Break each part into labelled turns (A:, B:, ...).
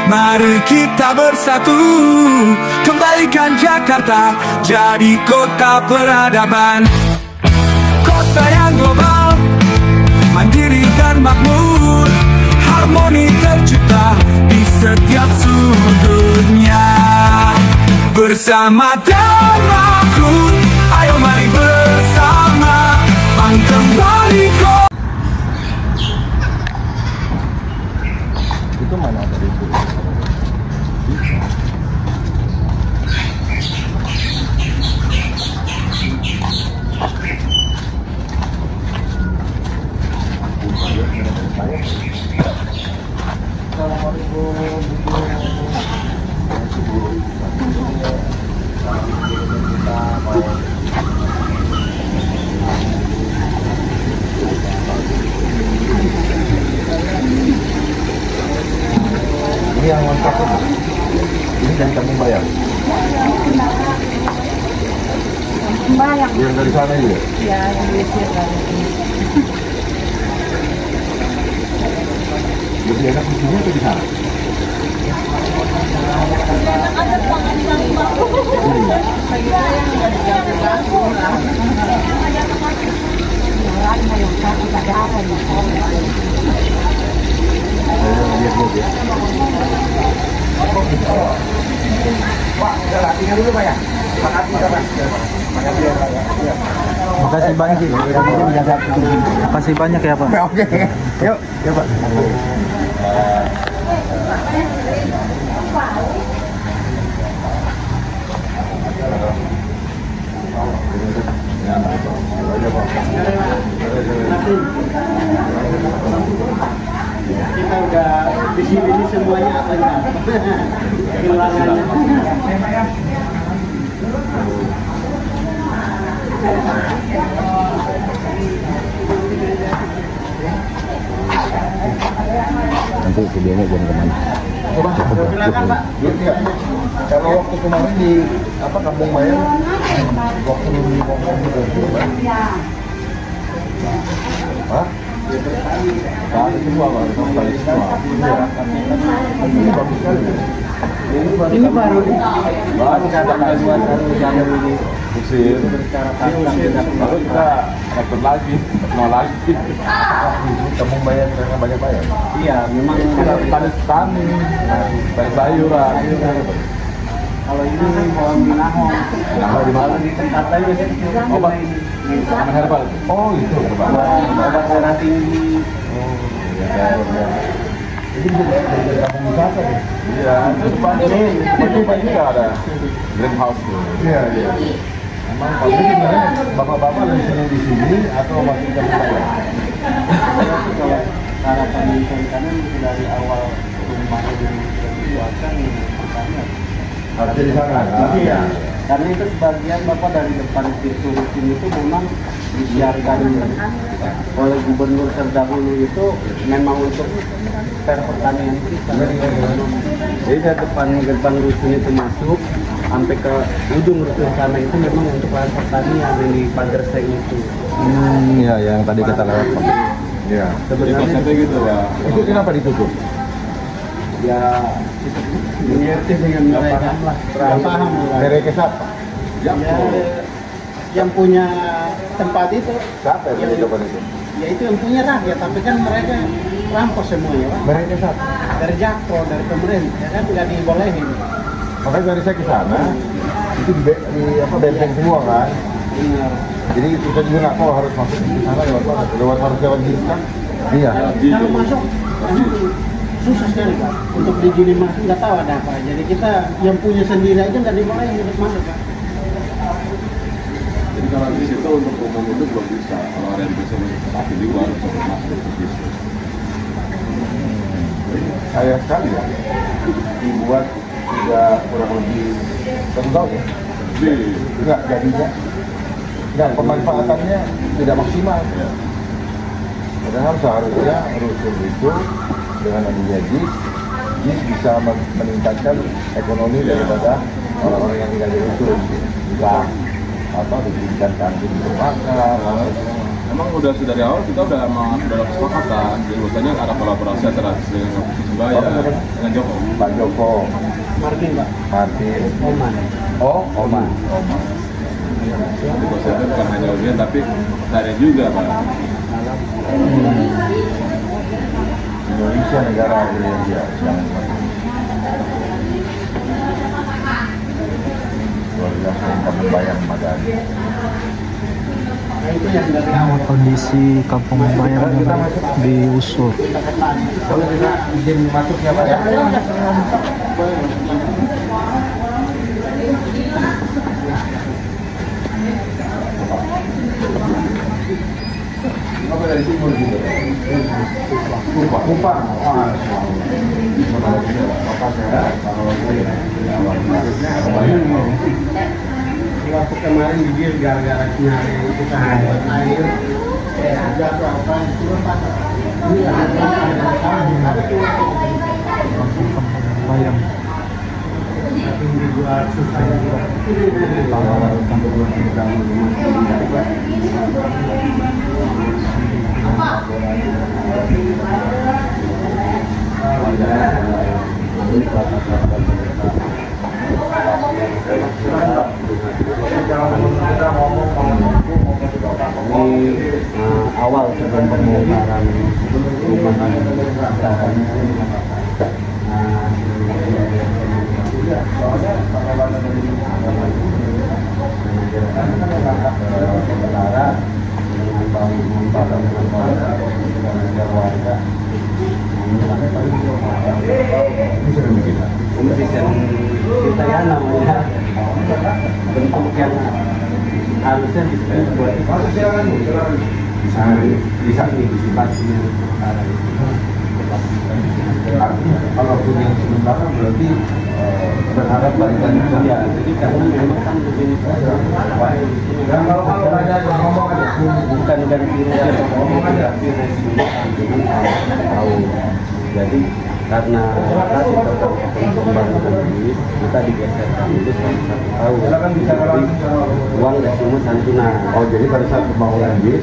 A: Mari kita bersatu, kembalikan Jakarta jadi kota peradaban. Kota yang global, mandiri dan makmur, harmoni tercipta di setiap sudutnya. Bersama dan makmur, ayo mari bersama kembali kota.
B: Itu mana tadi itu? Ini yang lengkap ini. Ini dari kamu bayar.
C: Bayang.
B: Yang dari sana juga.
C: Ya, yang dari sini.
B: Lebih enak di sini atau di sana?
C: Ada pengajian baru.
B: Pak, udah latihan dulu Pak ya?
D: Makasih banyak sih. Makasih banyak ya Pak.
B: Oke, yuk, ya Pak.
E: Kita udah di sini semuanya apa ya? Kehilangannya.
B: Nanti videonya jangan kemana.
E: Silakan Pak.
B: Kalau waktu kemarin di apa Kampung Bayam, waktu di ngomong itu, Hah? Tadi semua Pak, tadi semua. Ini bagus sekali.
E: Ini baru ada kalian jalur ini.
B: Usir. Lalu kita dapat lagi, mau lagi. Kampung Bayam karena banyak bayam.
E: Iya, memang
B: Tani tani, tani sayuran.
E: kalau ini pohon binahong.
B: Nah, di mana?
E: Di tempat lain biasanya
B: Obat.
E: ini.
B: Sama herbal. Oh, itu herbal.
E: Obat darah tinggi.
B: Oh, ya. Ini jadi kampung wisata ya? Iya, di depan juga ada greenhouse. Iya. Emang kalau sebenarnya bapak-bapak lebih sering di sini atau masih di Bayam?
E: Kalau harapan karena dari awal rumah ini dibuatkan pertama.
B: Harusnya di sana.
E: Iya. Karena itu sebagian Bapak dari depan pintu rutin itu memang disiarkan oleh gubernur terdahulu itu memang untuk pertanian kita. Jadi dari depan gerbang rusun itu masuk sampai ke ujung rusun sana itu memang untuk lahan pertanian yang di pagar seng itu.
B: Iya, yang tadi kita lewat. Iya.
E: Sebenarnya
B: gitu ya. Itu kenapa ditutup?
E: ya mengerti dengan mereka lah, paham lah.
B: Mereka siapa?
E: Ya, yang punya tempat itu.
B: Siapa yang punya tempat itu?
E: Ya itu yang punya rakyat, tapi kan mereka rampos semuanya Pak.
B: Mereka siapa?
E: Dari Jakpro, dari pemerintah, ya kan nggak dibolehin.
B: Makanya dari saya ke sana, itu di apa benteng semua kan?
E: Benar.
B: Jadi kita juga nggak tahu harus masuk ke sana lewat mana, lewat harus lewat jeep kan? Iya.
E: Kalau masuk, susah sekali Pak. Untuk diizinin masuk nggak tahu ada apa. Jadi kita yang punya sendiri aja nggak dibolehin untuk masuk Pak.
F: Jadi kalau di situ untuk umum itu belum bisa. Kalau ada yang bisa tapi di luar untuk masuk ke situ.
B: Sayang sekali ya. Dibuat sudah kurang lebih 1 tahun ya. Enggak jadinya. Enggak, pemanfaatannya tidak maksimal.
F: Ya.
B: Padahal seharusnya rusun itu dengan adanya JIS bisa meningkatkan ekonomi daripada orang-orang yang tinggal di rusun. Bisa apa diberikan kantin untuk makan.
F: memang udah dari awal kita udah ada kesepakatan. Jadi biasanya ada kolaborasi antara dengan Persebaya dengan Joko.
B: Pak Joko.
E: Martin, Pak.
B: Martin.
E: Oman.
B: Oh, Oman.
F: Jadi konsepnya bukan hanya Udian tapi dari juga Pak.
B: Indonesia negara Indonesia yang luar biasa yang kami bayang Madani.
E: Nah, itu yang dari awal.
D: Kondisi Kampung Bayam di Usul.
B: Boleh kita izin masuk ya Pak ya? Apa dari timur juga? Kupang. Wah,
E: Waktu kemarin dia gara-gara nyari kita ada air, ada apa?
D: Bayam.
E: Awal sebelum pembongkaran rumah kita ya namanya bentuk yang harusnya dibuat
B: bisa diantisipasinya. Artinya kalaupun yang sementara berarti berharap balikan juga.
E: ya, jadi karena memang kan begini
B: Dan kalau ada yang ngomong aja.
E: bukan ganti rugi tapi resiko tahu. Jadi karena tadi pembangunan bis kita digeserkan itu selama 1 tahun. Jadi uang dari semua santunan.
B: Oh, jadi pada saat pembangunan bis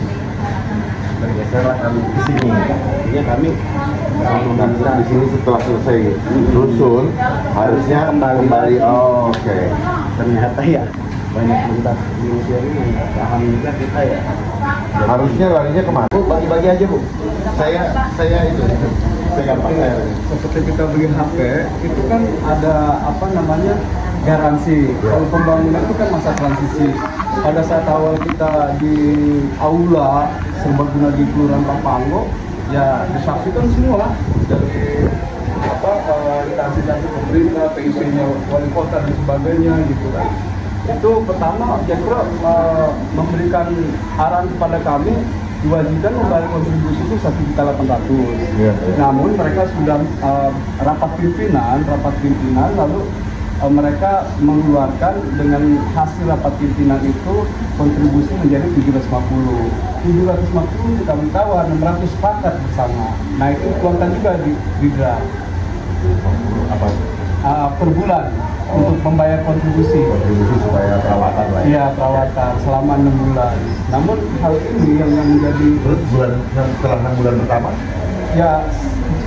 B: bergeserlah kami di sini.
E: Artinya kami
B: Nah, di sini setelah selesai rusun harusnya kembali. Oh, oke.
E: ternyata ya banyak mentak di Indonesia ini yang paham juga kita ya.
B: Harusnya larinya kemana? Bu, bagi-bagi aja Bu. Saya itu. Saya gampang.
G: Seperti kita beli HP itu kan ada apa namanya garansi. Kalau pembangunan itu kan masa transisi. Pada saat awal kita di aula serbaguna di Kelurahan Papanggo, ya disaksikan semua dari apa instansi pemerintah, PIP-nya wali kota dan sebagainya gitu kan. Itu pertama Jakpro memberikan arahan kepada kami diwajibkan membayar kontribusi itu 1.800.000.
B: Iya.
G: Namun mereka sudah rapat pimpinan lalu mereka mengeluarkan dengan hasil rapat pimpinan itu kontribusi menjadi 750 kami tawar 600 sepakat bersama. Nah itu tuangkan juga di draft
B: Apa?
G: per bulan untuk membayar kontribusi.
B: Kontribusi supaya perawatan lah.
G: Iya, perawatan selama 6 bulan. Namun hal ini yang menjadi
B: Terus setelah 6 bulan pertama?
G: ya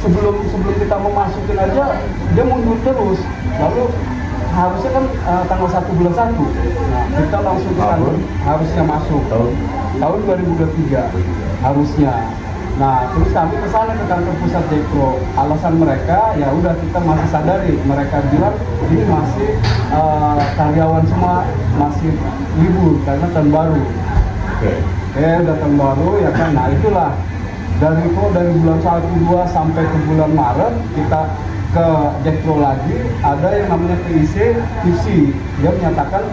G: sebelum kita mau masukin aja dia mundur terus. Lalu harusnya kan tanggal 1 bulan 1. Nah, kita langsung ke kantor, harusnya masuk tahun 2023 harusnya. Nah, terus kami kesana ke kantor pusat Jakpro. Alasan mereka, ya udah kita masih sadari. Mereka bilang ini masih karyawan semua masih libur karena tahun baru.
B: Oke.
G: Udah tahun baru ya kan. Nah itulah dari bulan 1, 2 sampai ke bulan Maret kita ke Jakpro lagi. Ada yang namanya PIC, dia menyatakan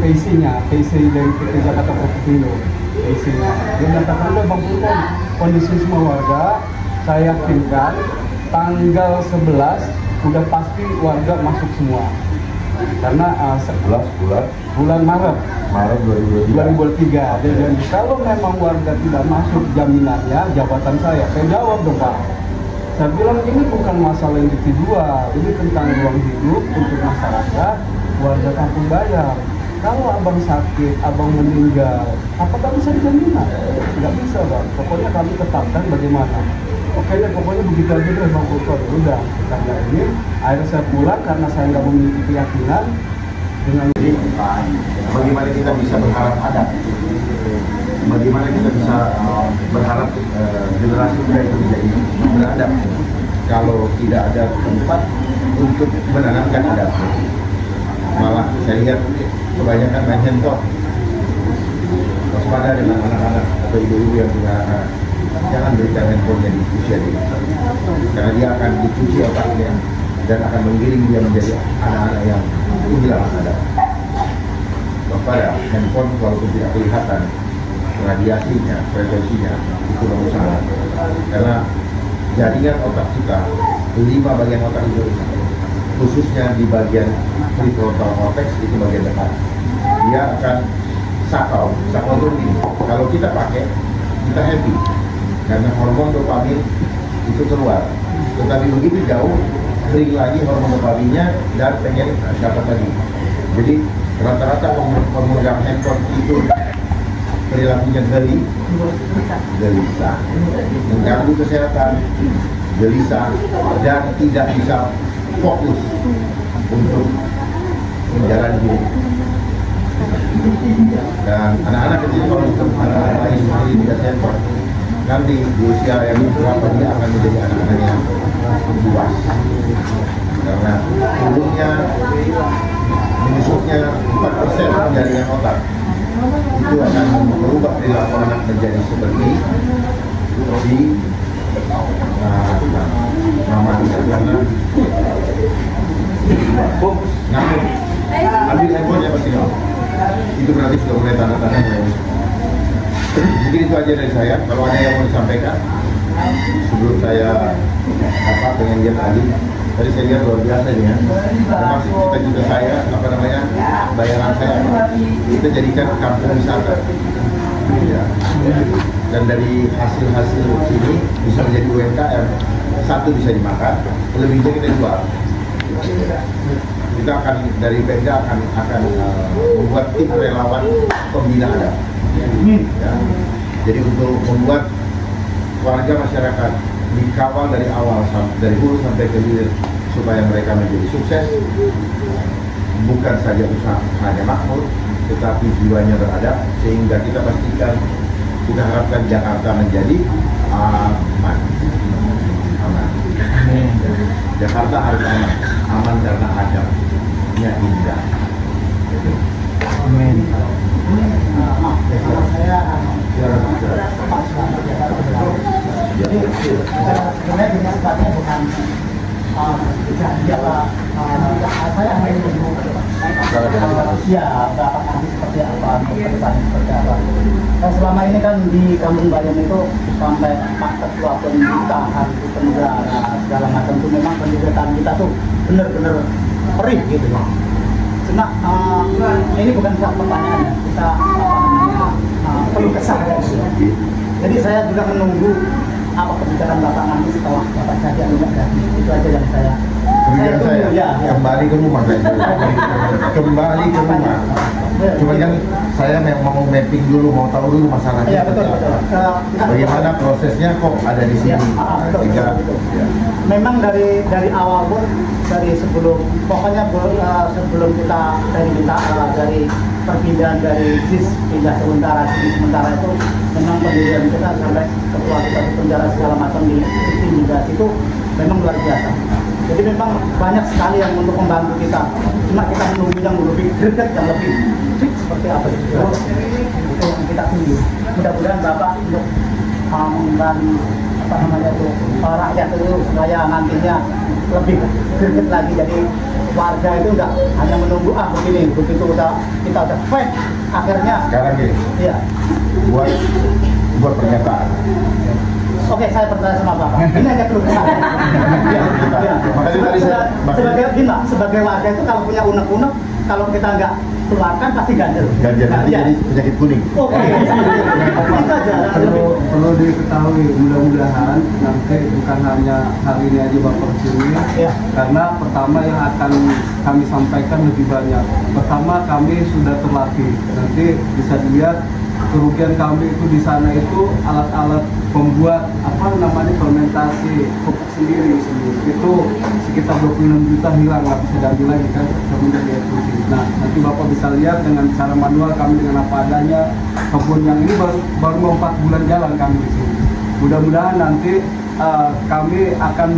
G: PIC-nya dari PT Jakarta Propertindo. PIC-nya dia menyatakan udah Bang Purwon, kondisi semua warga saya yakinkan tanggal 11 udah pasti warga masuk semua karena
B: 11
G: bulan Maret 2023 dia janji kalau memang warga tidak masuk jaminannya jabatan saya jawab dong Pak. Saya bilang ini bukan masalah individual, ini tentang ruang hidup untuk masyarakat warga Kampung Bayam. kalau abang sakit, abang meninggal, apakah bisa dijaminan? Nggak bisa bang, pokoknya kami tetapkan bagaimana. Oke ya, pokoknya begitu aja deh bang Kultur. Udah, karena ini akhirnya saya pulang karena saya nggak memiliki keyakinan dengan ini.
B: Bagaimana kita bisa berharap ada? Bagaimana kita bisa berharap generasi muda itu menjadi beradab kalau tidak ada tempat untuk menanamkan adab? Malah saya lihat kebanyakan main handphone. Waspada dengan anak-anak atau ibu-ibu yang punya anak, jangan berikan handphonenya di usia ini, karena dia akan dicuci otaknya dan akan menggiring dia menjadi anak-anak yang kehilangan adab. Waspada, handphone walaupun tidak kelihatan radiasinya, frekuensinya itu bagus sangat, karena jaringan otak kita 5 bagian otak itu rusak, khususnya di bagian prefrontal cortex itu bagian depan. Dia akan sakau itu begini. Kalau kita pakai, kita happy karena hormon dopamin itu keluar. Tetapi begitu jauh, kering lagi hormon dopaminnya dan pengen dapat lagi. Jadi rata-rata pemegang handphone itu perilakunya gelisah, mengganggu kesehatan, gelisah, dan tidak bisa fokus untuk menjalani hidup. Dan anak-anak kecil kalau anak-anak lain seperti tidak handphone, nanti di usia yang berapa dia akan menjadi anak-anak yang buas, karena umurnya menyusutnya 4% jaringan otak. Itu akan merubah perilaku anak menjadi seperti di mama karena ngambil ambil handphonenya pasti nggak. Itu berarti sudah mulai tanda-tanda yang mungkin itu aja dari saya. Kalau ada yang mau disampaikan sebelum saya pengen lihat tadi saya lihat luar biasa nih ya. Termasuk cita-cita saya, bayaran saya, kita jadikan kampung wisata. Ya. Dan dari hasil-hasil ini bisa menjadi UMKM, satu bisa dimakan, lebihnya kita jual. Kita akan dari Pemda akan membuat tim relawan pembina adab. Ya. Jadi untuk membuat warga masyarakat dikawal dari awal, dari hulu sampai ke hilir, supaya mereka menjadi sukses, bukan saja usahanya makmur, tetapi jiwanya beradab, sehingga kita pastikan, kita harapkan Jakarta menjadi aman. Jakarta harus aman karena adabnya indah.
D: Amin.
H: Jadi sebenarnya ini sifatnya bukan saya hanya menunggu ya bapak nanti seperti apa, kedepannya seperti apa. Selama ini kan di Kampung Bayam itu sampai Pak Ketua pemerintahan, penjara segala macam itu memang pendekatan kita tuh benar-benar perih gitu ya. Cuma ini bukan soal pertanyaan, kita perlu kesadaran. Jadi saya juga menunggu apa kebijakan Bapak nanti setelah Bapak jadi atau enggak. Itu aja yang saya
B: kembali ke rumah kembali ke rumah. Cuma kan saya mau mapping dulu, mau tahu dulu masalahnya.
H: Iya, betul.
B: Bagaimana prosesnya kok ada di sini?
H: Betul. Memang dari awal pun, dari sebelum kita dari perpindahan dari JIS pindah sementara itu memang pendirian kita sampai ketua kita di penjara segala macam di imigrasi itu memang luar biasa. Jadi memang banyak sekali yang untuk membantu kita. Cuma kita menunggu yang lebih greget, yang lebih fix seperti apa itu yang kita tunggu. Mudah-mudahan Bapak untuk membantu rakyat itu supaya nantinya lebih greget lagi. Jadi warga itu enggak hanya menunggu begini, begitu kita udah fight akhirnya.
B: Sekarang gini, iya, buat pernyataan.
H: Oke, saya percaya sama Bapak. Ini aja perlu kesalahan. Sebagai warga itu kalau punya unek-unek, kalau kita nggak keluarkan pasti ganjel.
B: Ganjel nanti jadi penyakit kuning.
H: Oke. Itu
G: perlu diketahui, mudah-mudahan nanti bukan hanya hari ini aja Bapak kesini, karena pertama yang akan kami sampaikan lebih banyak. Pertama, kami sudah terlatih, nanti bisa dilihat kerugian kami itu di sana itu alat-alat pembuat fermentasi pupuk sendiri itu sekitar 26 juta hilang, nggak bisa diambil lagi kan semenjak dieksekusi. Nah, nanti Bapak bisa lihat dengan cara manual kami dengan apa adanya. Kebun yang ini baru mau 4 bulan jalan kami di sini. Mudah-mudahan nanti kami akan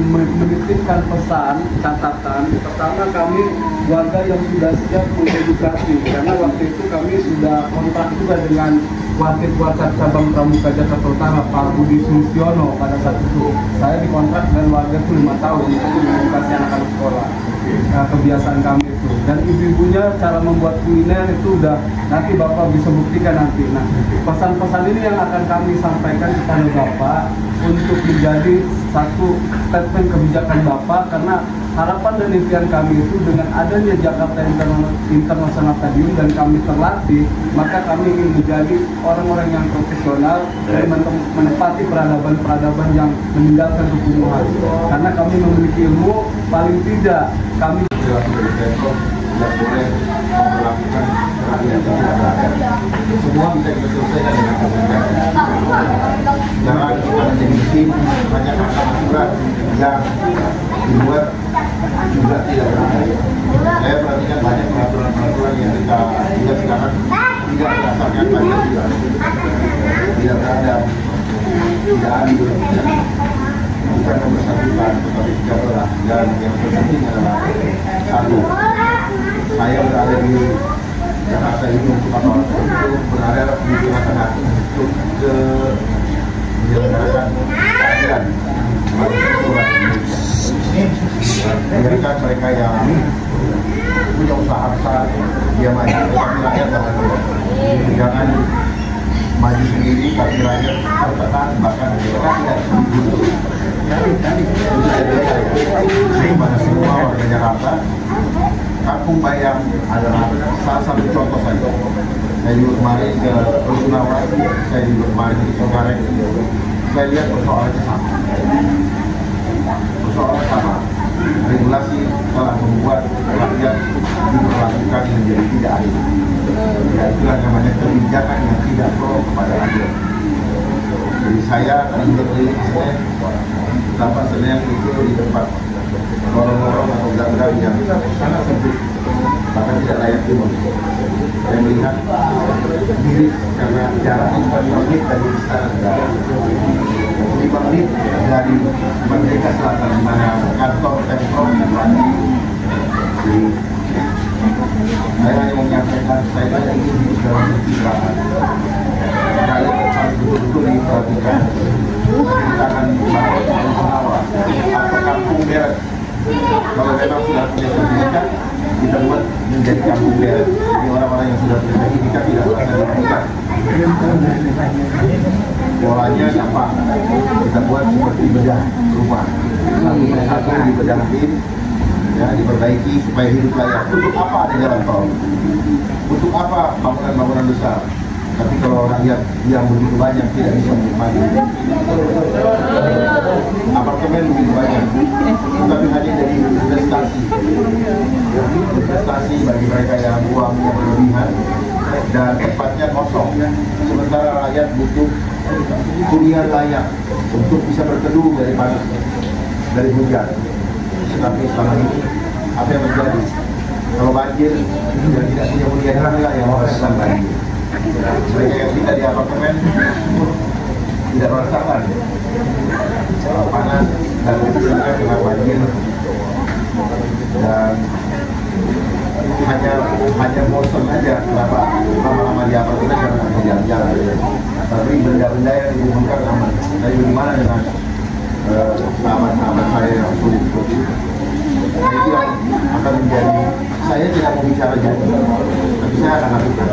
G: menitipkan pesan catatan. Pertama, kami warga yang sudah siap mengedukasi, karena waktu itu kami sudah kontrak juga dengan Wakil Kuasa Cabang Pramuka Jakarta Utara Pak Budi Sulistiono. Pada saat itu saya dikontrak dengan warga itu 5 tahun untuk mengedukasi anak-anak sekolah. Nah, kebiasaan kami itu, dan ibu-ibunya cara membuat kuliner itu udah nanti Bapak bisa buktikan nanti. Nah, pesan-pesan ini yang akan kami sampaikan kepada Bapak untuk menjadi satu statement kebijakan Bapak, karena harapan dan impian kami itu dengan adanya Jakarta International Stadium dan kami terlatih, maka kami ingin menjadi orang-orang yang profesional dan menepati peradaban-peradaban yang meninggalkan kekumuhan. Karena kami memiliki ilmu, paling tidak kami
B: tidak boleh memperlakukan rakyat yang tidak berada. Semua bisa kita selesaikan dengan komunikasi. Jangan kita menjadi mesin hanya karena aturan yang dibuat juga tidak berada. Saya perhatikan banyak peraturan-peraturan yang kita buat sekarang tidak berdasarkan Pancasila, tidak berada, tidak adil, bukan mempersatukan, tetapi tidak berat. Dan yang terpenting adalah satu, saya berada di Jakarta ini untuk apa? Untuk berada di tengah-tengah untuk menyelenggarakan keadilan bagi seluruh Indonesia. Memberikan mereka yang punya usaha besar dia maju, tetapi rakyat jangan maju sendiri tapi rakyat tertekan, bahkan rakyat hidup. Jadi pada semua warga Jakarta, Kampung Bayam adalah salah satu contoh saja. Saya juga kemarin ke Rusunawa, saya juga kemarin ke Cengkareng, saya lihat persoalannya sama. Persoalan sama, regulasi telah membuat rakyat diperlakukan menjadi tidak adil. Ya, itulah namanya kebijakan yang tidak pro kepada rakyat. Jadi saya tadi berkeliling Senen, betapa Senen itu di tempat lorong-lorong atau gang-gang yang sangat sempit, bahkan tidak layak umum. Saya melihat mirip karena jaraknya cuma 5 menit dari Istana Negara, 5 menit dari Merdeka Selatan, di mana kantor Pemprov berada. Saya hanya mau menyampaikan, saya ingin hidup dalam kecipratan. Kalian harus betul-betul diperhatikan. Kita akan membangun Rusunawa atau Kampung Beres. Kalau memang sudah punya sertifikat, kita buat menjadi Kampung Beres. Jadi orang-orang yang sudah punya sertifikat tidak merasa dirugikan. Polanya apa? Kita buat seperti bedah rumah. Satu persatu dibedahin, ya, diperbaiki supaya hidup layak. Untuk apa ada jalan tol? Untuk apa bangunan-bangunan besar? Tapi kalau rakyat yang begitu banyak tidak bisa menikmati, apartemen begitu banyak, tapi hanya jadi investasi, investasi bagi mereka yang uangnya berlebihan dan tempatnya kosong. Sementara rakyat butuh hunian layak untuk bisa berteduh dari panas, dari hujan. Tetapi selama ini apa yang terjadi? Kalau banjir, yang tidak punya hunian layak yang merasakan banjir. Mereka yang tidak di apartemen tidak merasakan panas dan kesulitan dengan banjir, dan hanya bosan aja kenapa lama-lama di apartemen karena nggak bisa jalan-jalan. Tapi benda-benda yang dihubungkan aman. Tapi bagaimana dengan sahabat-sahabat saya yang sulit seperti itu? Itu yang akan menjadi, saya tidak mau bicara janji, tapi saya akan lakukan.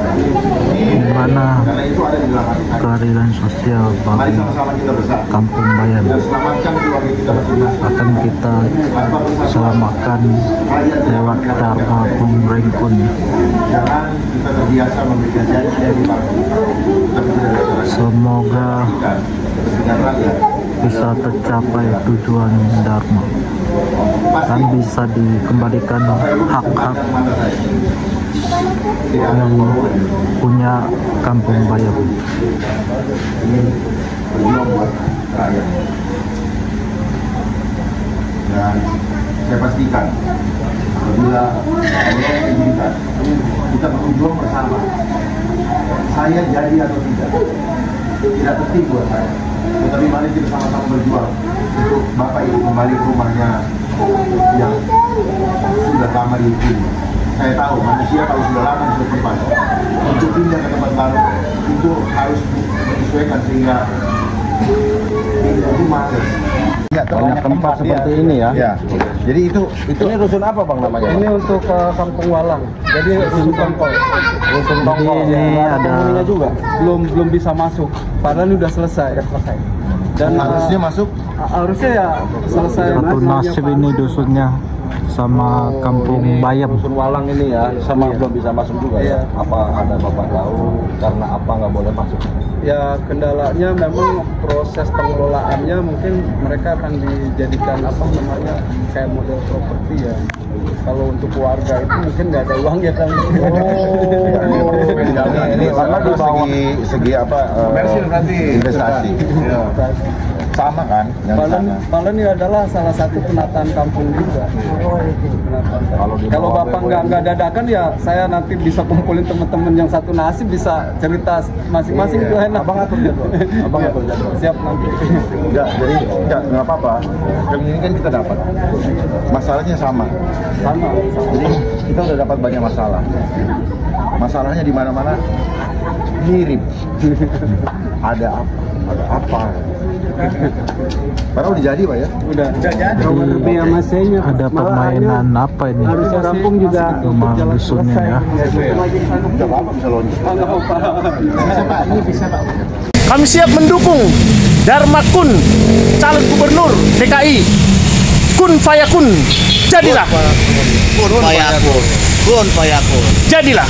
D: Mana
B: Karena itu ada di dalam hati saya.
D: keadilan sosial
B: Mari
D: bagi
B: sama-sama kita bersatu
D: Kampung Bayam
B: dan selamatkan keluarga kita masing-masing.
D: akan kita selamatkan lewat cara pemberingkun.
B: Jangan kita terbiasa memberikan janji dari bangsa, tapi tidak ada.
D: Semoga
B: kepentingan rakyat
D: bisa tercapai tujuan Dharma dan bisa dikembalikan hak-hak yang punya Kampung Bayam.
B: Berjuang buat rakyat. Dan saya pastikan apabila Allah izinkan kita berjuang bersama, saya jadi atau tidak penting buat saya, tetapi mari kita sama-sama berjuang untuk Bapak Ibu kembali ke rumahnya yang sudah lama dihuni. Saya tahu manusia kalau sudah lama di suatu tempat, untuk pindah ke tempat baru itu harus menyesuaikan sehingga itu males. Ya,
G: banyak tempat seperti ini ya.
B: Ya. Jadi itu ini rusun apa Bang namanya?
G: Ini untuk Kampung Walang. Jadi rusun Tongkol. Rusun Tongkol.
D: Ini
G: Ya,
D: ada
G: penghuninya juga belum bisa masuk. Padahal ini udah selesai. Dan
B: harusnya masuk.
G: Harusnya ya selesai.
D: satu nasib ini dusunnya sama Kampung Bayam.
B: Rusun Walang ini ya, sama belum bisa masuk juga ya. Apa ada Bapak tahu karena apa nggak boleh masuk?
G: Ya kendalanya memang proses pengelolaannya mungkin mereka akan dijadikan apa namanya kayak model properti ya. Kalau untuk warga itu mungkin nggak ada uang ya kan.
B: Ini karena di segi apa? Investasi. Sama kan?
G: Palen ini adalah salah satu penataan kampung juga. Kalau Bapak nggak dadakan ya saya nanti bisa kumpulin teman-teman yang satu nasib bisa cerita masing-masing itu enak.
B: Abang atur jadwal. Abang atur jadwal.
G: Siap nanti.
B: Enggak, jadi nggak apa-apa. Yang ini kan kita dapat. Masalahnya sama. Jadi kita udah dapat banyak masalah. Masalahnya di mana-mana mirip. Ada apa? Ada apa? Padahal udah jadi Pak ya?
G: Udah jadi.
D: Ada permainan apa ini?
G: Harusnya rampung juga
D: Rumah dusunnya ya.
B: Udah apa bisa loncat? Bisa Pak, ini bisa Pak.
I: Kami siap mendukung Dharma Kun, calon gubernur DKI. Kun fayakun, jadilah.
E: Kun fayakun.
I: Jadilah.